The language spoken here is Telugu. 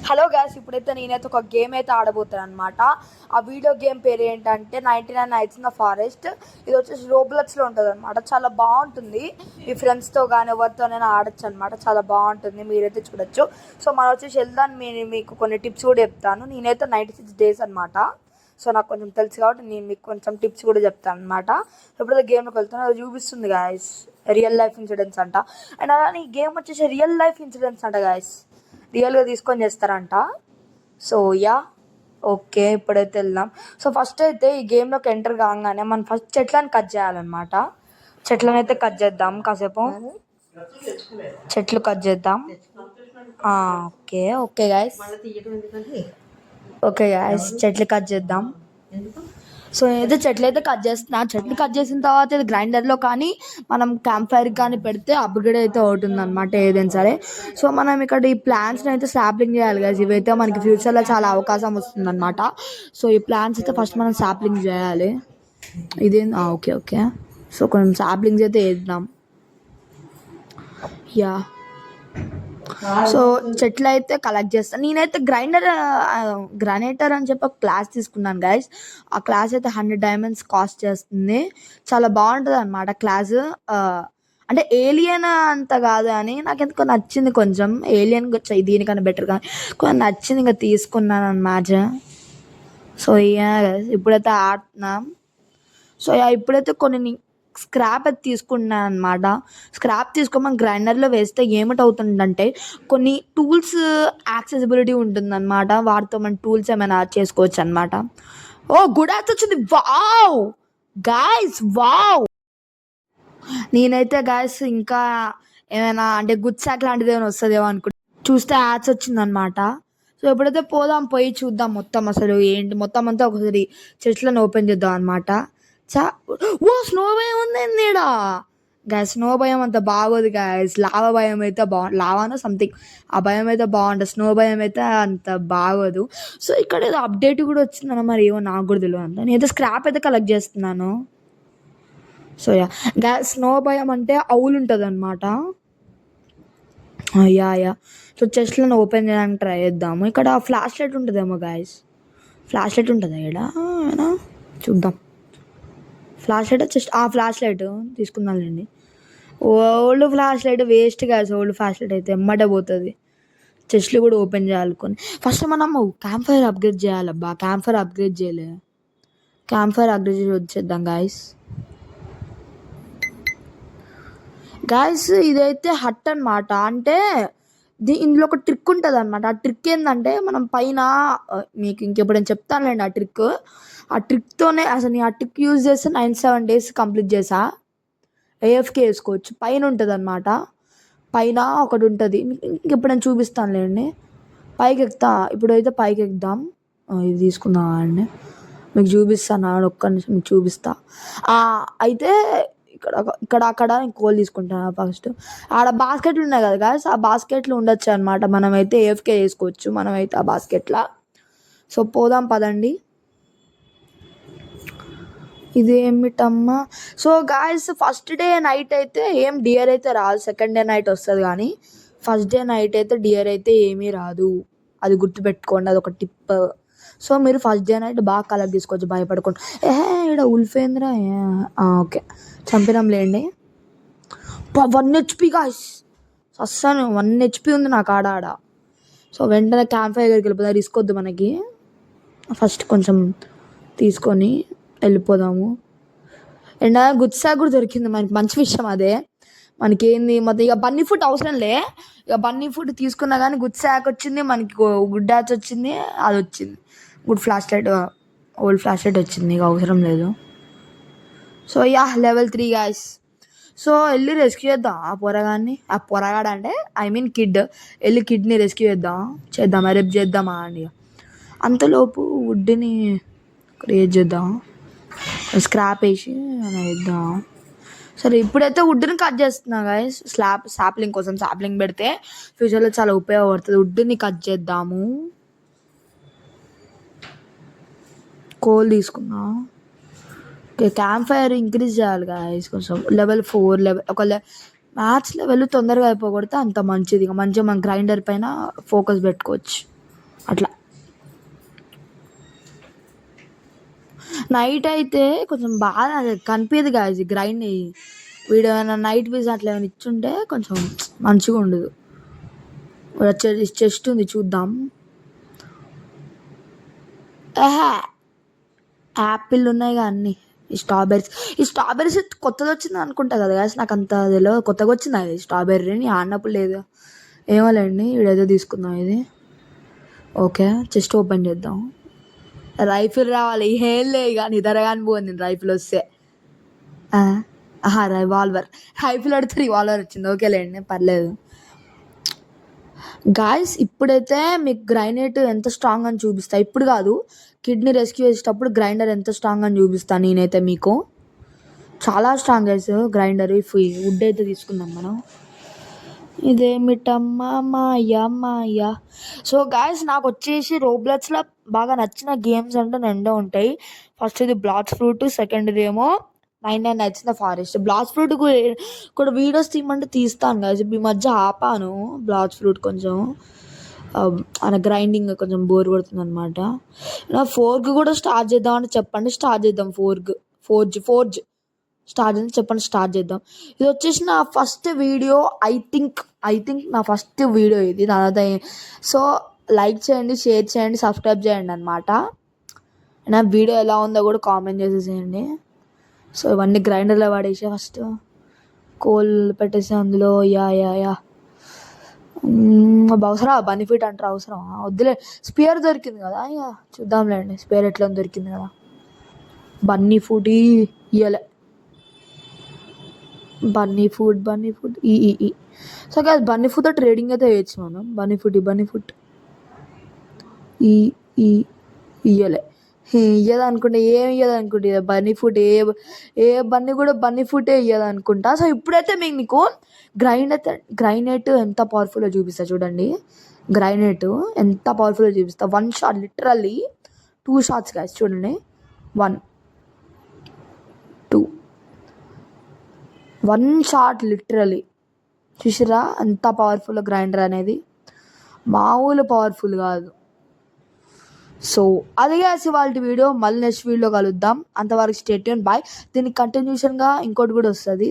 హలో గాయ్స్, ఇప్పుడైతే నేనైతే ఒక గేమ్ అయితే ఆడబోతాను అనమాట. ఆ వీడియో గేమ్ పేరు ఏంటంటే 99 నైట్స్ ఇన్ ద ఫారెస్ట్. ఇది వచ్చేసి రోబ్లక్స్లో ఉంటుంది అనమాట. చాలా బాగుంటుంది. మీ ఫ్రెండ్స్తో కానీ ఎవరితోనైనా ఆడొచ్చు అనమాట. చాలా బాగుంటుంది, మీరైతే చూడొచ్చు. సో మనం వచ్చేసి వెళ్దాం. మీకు కొన్ని టిప్స్ కూడా చెప్తాను. నేనైతే 96 డేస్ అనమాట. సో నాకు కొంచెం తెలుసు కాబట్టి నేను మీకు కొంచెం టిప్స్ కూడా చెప్తాను అనమాట. ఎప్పుడైతే గేమ్లోకి వెళ్తానో అది చూపిస్తుంది గాయస్, రియల్ లైఫ్ ఇన్సిడెంట్స్ అంట. అండ్ అలానే ఈ గేమ్ వచ్చేసి రియల్ లైఫ్ ఇన్సిడెంట్స్ అంట గాయస్, రియల్గా తీసుకొని చేస్తారంట. సో యా, ఓకే, ఇప్పుడైతే వెళ్దాం. సో ఫస్ట్ అయితే ఈ గేమ్లోకి ఎంటర్ కాగానే మనం ఫస్ట్ చెట్లను కట్ చేయాలన్నమాట. చెట్లను అయితే కట్ చేద్దాం. కాసేపు చెట్లు కట్ చేద్దాం. Okay okay guys, okay guys, చెట్లు కట్ చేద్దాం. సో నేనైతే చెట్లు అయితే కట్ చేస్తున్నా. చెట్లు కట్ చేసిన తర్వాత ఇది గ్రైండర్లో కానీ మనం క్యాంప్ ఫైర్ కానీ పెడితే అప్గ్రేడ్ అయితే అవుతుంది అనమాట ఏదైనా సరే. సో మనం ఇక్కడ ఈ ప్లాంట్స్ని అయితే సాప్లింగ్ చేయాలి కదా, ఇవైతే మనకి ఫ్యూచర్లో చాలా అవకాశం వస్తుంది అనమాట. సో ఈ ప్లాంట్స్ అయితే ఫస్ట్ మనం సాప్లింగ్ చేయాలి. ఇదే ఓకే ఓకే. సో కొంచెం సాప్లింగ్స్ అయితే వేద్దాం. యా, సో చెట్లు అయితే కలెక్ట్ చేస్తాను. నేనైతే గ్రానైటర్ అని చెప్పి ఒక క్లాస్ తీసుకున్నాను గైస్. ఆ క్లాస్ అయితే 100 డైమండ్స్ కాస్ట్ చేస్తుంది. చాలా బాగుంటుంది అనమాట క్లాస్. అంటే ఏలియన్ అంత కాదు అని నాకు ఎందుకో నచ్చింది. కొంచెం ఏలియన్ దీనికన్నా బెటర్ కానీ కొంచెం నచ్చింది, ఇంకా తీసుకున్నాను అన్నమాట. సో ఇప్పుడైతే ఆడుతున్నాం. సో ఇప్పుడైతే కొన్ని స్క్రాప్ అయితే తీసుకున్నాను అనమాట. స్క్రాప్ తీసుకొని మనం గ్రైండర్లో వేస్తే ఏమిటవుతుందంటే కొన్ని టూల్స్ యాక్సెసిబిలిటీ ఉంటుందన్నమాట. వాటితో మనం టూల్స్ ఏమైనా చేసుకోవచ్చు అనమాట. ఓ గుడ్ యాక్స్ వచ్చింది. Wow guys, wow. నేనైతే గాయస్ ఇంకా ఏమైనా అంటే గుడ్ సాక్ లాంటిది ఏమైనా వస్తుందేమో అనుకుంటా. చూస్తే యాడ్స్ వచ్చిందనమాట. సో ఎప్పుడైతే పోయి చూద్దాం మొత్తం అసలు ఏంటి మొత్తం అంతా. ఒకసారి చెట్లను ఓపెన్ చేద్దాం అనమాట. ఓ స్నో భయం ఉంది ఈడ గాయస్. స్నో భయం అంత బాగోదు గాయస్. లావా భయం అయితే లావానో సంథింగ్ ఆ భయం అయితే బాగుంటుంది. స్నో భయం అయితే అంత బాగోదు. సో ఇక్కడ ఏదో అప్డేట్ కూడా వచ్చిందన్న, మరి ఏమో నాకు కూడా తెలియదు అంత. నేనైతే స్క్రాప్ అయితే కలెక్ట్ చేస్తున్నాను. సో గాయస్, స్నో భయం అంటే అవులు ఉంటుంది అనమాట. యా. సో చెస్ట్లను ఓపెన్ చేయడానికి ట్రై చేద్దాము. ఇక్కడ ఫ్లాష్ లైట్ ఉంటుందేమో గాయస్. ఫ్లాష్ లైట్ ఉంటుందా ఇక్కడ? చూద్దాం. Flashlight just flashlight తీసుకుందాంలేండి. Old flashlight waste guys. Old flashlight అయితే ఎమ్మటే పోతుంది. చెస్ట్లు కూడా ఓపెన్ చేయాలనుకొని ఫస్ట్ మనము క్యాంప్ ఫైర్ అప్గ్రేడ్ చేయాలబ్బా. క్యాంప్ ఫైర్ అప్గ్రేడ్ చేయలే. క్యాంప్ ఫైర్ అప్గ్రేడ్ చేసి వచ్చేద్దాం గాయస్. గాయస్ ఇదైతే హట్ అనమాట. అంటే ఇందులో ఒక ట్రిక్ ఉంటుంది అనమాట. ఆ ట్రిక్ ఏంటంటే మనం పైన మీకు ఇంకెప్పుడైనా చెప్తానులేండి ఆ ట్రిక్. ఆ ట్రిక్తోనే అసలు నేను ఆ ట్రిక్ యూజ్ చేస్తే 97 డేస్ కంప్లీట్ చేసా. ఏఎఫ్కే వేసుకోవచ్చు. పైన ఉంటుంది అనమాట. పైన ఒకటి ఉంటుంది, ఇంకెప్పుడైనా చూపిస్తానులేండి. పైకి ఎక్కుతా. ఇప్పుడైతే పైకి ఎక్కుదాం. ఇది తీసుకుందాం అండి, మీకు చూపిస్తాను. ఒక్క నిమిషం మీకు చూపిస్తా. అయితే ఇక్కడ అక్కడ నేను కోల్ తీసుకుంటాను ఫస్ట్. ఆడ బాస్కెట్లు ఉన్నాయి కదా గాయస్, ఆ బాస్కెట్లు ఉండొచ్చు అనమాట. మనమైతే ఏఎఫ్కే చేసుకోవచ్చు మనమైతే ఆ బాస్కెట్లా. సో పోదాం పదండి. ఇదేమిటమ్మా. So guys first day night అయితే ఏం డియర్ అయితే రాదు. సెకండ్ డే నైట్ వస్తుంది కానీ ఫస్ట్ డే నైట్ అయితే డియర్ అయితే ఏమీ రాదు. అది గుర్తుపెట్టుకోండి, అది ఒక టిప్. సో మీరు ఫస్ట్ డే నైట్ బాగా కలెక్ట్ తీసుకోవచ్చు భయపడకుండా. ఇక్కడ ఉల్ఫేంద్ర. ఓకే, చంపినాంలేండి. 1 HP guys. అస్సలు 1 HP ఉంది నాకు ఆడ. సో వెంటనే క్యాంప్ ఫైర్ దగ్గరికి వెళ్ళిపోదా, రిస్క్ వద్దు మనకి. ఫస్ట్ కొంచెం తీసుకొని వెళ్ళిపోదాము. అండ్ గుడ్సా కూడా దొరికింది మనకి, మంచి విషయం అదే. మనకి ఏంది మొత్తం ఇక బన్నీ ఫుడ్ అవసరం లే. ఇక బన్నీ ఫుడ్ తీసుకున్నా కానీ గుడ్ శాక్ వచ్చింది మనకి, గుడ్ డాచ్ వచ్చింది, అది వచ్చింది. Good flash light, old flash light వచ్చింది, ఇక అవసరం లేదు. So level 3 guys. సో వెళ్ళి రెస్క్యూ చేద్దాం ఆ పొరగాడు అంటే ఐ మీన్ కిడ్. వెళ్ళి కిడ్ని రెస్క్యూ చేద్దామా రేపు చేద్దామా అండి. అంతలోపు వుడ్ని క్రియేట్ చేద్దాం. స్క్రాప్ వేసి అలా వేద్దాం. సరే ఇప్పుడైతే వుడ్ని కట్ చేస్తున్నా గాయస్. సాప్లింగ్ కోసం సాప్లింగ్ పెడితే ఫ్యూచర్లో చాలా ఉపయోగపడుతుంది. వుడ్ని కట్ చేద్దాము. కోల్ తీసుకున్నా. ఓకే, క్యాంప్ ఫైర్ ఇంక్రీజ్ చేయాలి గాయస్ కొంచెం. లెవెల్ 4 ఒక మ్యాథ్స్ లెవెల్ తొందరగా అయిపోగొడితే అంత మంచిది. ఇక మంచిగా మనం గ్రైండర్ పైన ఫోకస్ పెట్టుకోవచ్చు అట్లా. నైట్ అయితే కొంచెం బాగా కనిపించదు గాయస్ గ్రైండ్. వీడు ఏమైనా నైట్ విజన్ అట్లా ఏమైనా ఇచ్చుంటే కొంచెం మంచిగా ఉండదు. చెస్ట్ ఉంది చూద్దాం. యాపిల్ ఉన్నాయిగా అన్నీ. ఈ స్ట్రాబెర్రీస్ కొత్తది వచ్చింది అనుకుంటా కదా గాయస్, నాకు అంత తెలియదు. కొత్తగా వచ్చింది అది స్ట్రాబెర్రీ ఆడినప్పుడు లేదు. ఏమోలేండి, ఇడేదో తీసుకుందాం ఇది. ఓకే, చెస్ట్ ఓపెన్ చేద్దాం. రైఫిల్ రావాలి. ఏం లేదు ఇక నిద్రగాని పోయింది రైఫిల్ వస్తే. రివాల్వర్. రైఫిల్ అడితే రివాల్వర్ వచ్చింది. ఓకేలేండి, పర్లేదు. గాయస్ ఇప్పుడైతే మీకు గ్రైనేట్ ఎంత స్ట్రాంగ్ అని చూపిస్తా. ఇప్పుడు కాదు, కిడ్నీ రెస్క్యూ చేసేటప్పుడు గ్రైండర్ ఎంత స్ట్రాంగ్ అని చూపిస్తాను నేనైతే మీకు. చాలా స్ట్రాంగ్ గైస్ గ్రైండర్. వుడ్ అయితే తీసుకుందాం మనం. ఇదేమిటమ్మా మాయ. సో గాయస్ నాకు వచ్చేసి రోబ్లెక్స్లో బాగా నచ్చిన గేమ్స్ అంటే రెండో ఉంటాయి. ఫస్ట్ ఇది బ్లాక్స్ ఫ్రూట్, సెకండ్ ఏమో 99 Nights in the Forest. Blocks fruit కూడా వీడియోస్ తీయమంటే తీస్తాను గాయస్. ఈ మధ్య ఆపాను బ్లాక్స్ ఫ్రూట్. కొంచెం అలా గ్రైండింగ్ కొంచెం బోర్ కొడుతుంది అనమాట. ఫోర్క్ కూడా స్టార్ట్ చేద్దాం అంటే చెప్పండి, స్టార్ట్ చేద్దాం. ఫోర్జ్ స్టార్ట్ చేద్దాం చెప్పండి, స్టార్ట్ చేద్దాం. ఇది వచ్చేసి నా ఫస్ట్ వీడియో. ఐ థింక్ నా ఫస్ట్ వీడియో ఇది. తర్వాత సో లైక్ చేయండి, షేర్ చేయండి, సబ్స్క్రైబ్ చేయండి అనమాట. నా వీడియో ఎలా ఉందో కూడా కామెంట్ చేసేసేయండి. సో ఇవన్నీ గ్రైండర్లో పడేసి ఫస్ట్ కోల్ పెట్టేసి అందులో యా అవసరం బెనిఫిట్ అంటారు. అవసరం వద్దులే. స్పేర్ దొరికింది కదా, ఇక చూద్దాంలేండి స్పేర్ ఎట్లా దొరికింది కదా. బన్నీ ఫుడ్ ఇయ్యలే. బన్నీ ఫుడ్ ఈ సో కాదు, బన్నీ ఫుడ్తో ట్రేడింగ్ అయితే వేయచ్చు మనం. బన్నీ ఫుడ్ ఇయ్యలే. ఇయ్యదనుకుంటా, ఏం ఇయ్యదనుకుంటా బన్నీ ఫుడ్. ఏ బన్నీ కూడా బన్నీ ఫుడే ఇయ్యదనుకుంటా. సో ఇప్పుడైతే మీకు గ్రైనేట్ ఎంత పవర్ఫుల్లో చూపిస్తా చూడండి. గ్రైనేట్ ఎంత పవర్ఫుల్లో చూపిస్తా. 1 shot లిటరల్లీ 2 shots గాయస్. చూడండి 1 2 1 shot లిటరల్లీ. చూసిరా ఎంత పవర్ఫుల్ గ్రైండర్ అనేది. మామూలు పవర్ఫుల్ కాదు. సో అది కాసి వాళ్ళ వీడియో. మళ్ళీ నెక్స్ట్ వీడియో కలుద్దాం. అంతవరకు స్టే ట్యూన్. బాయ్. దీనికి కంటిన్యూషన్గా ఇంకోటి కూడా వస్తుంది.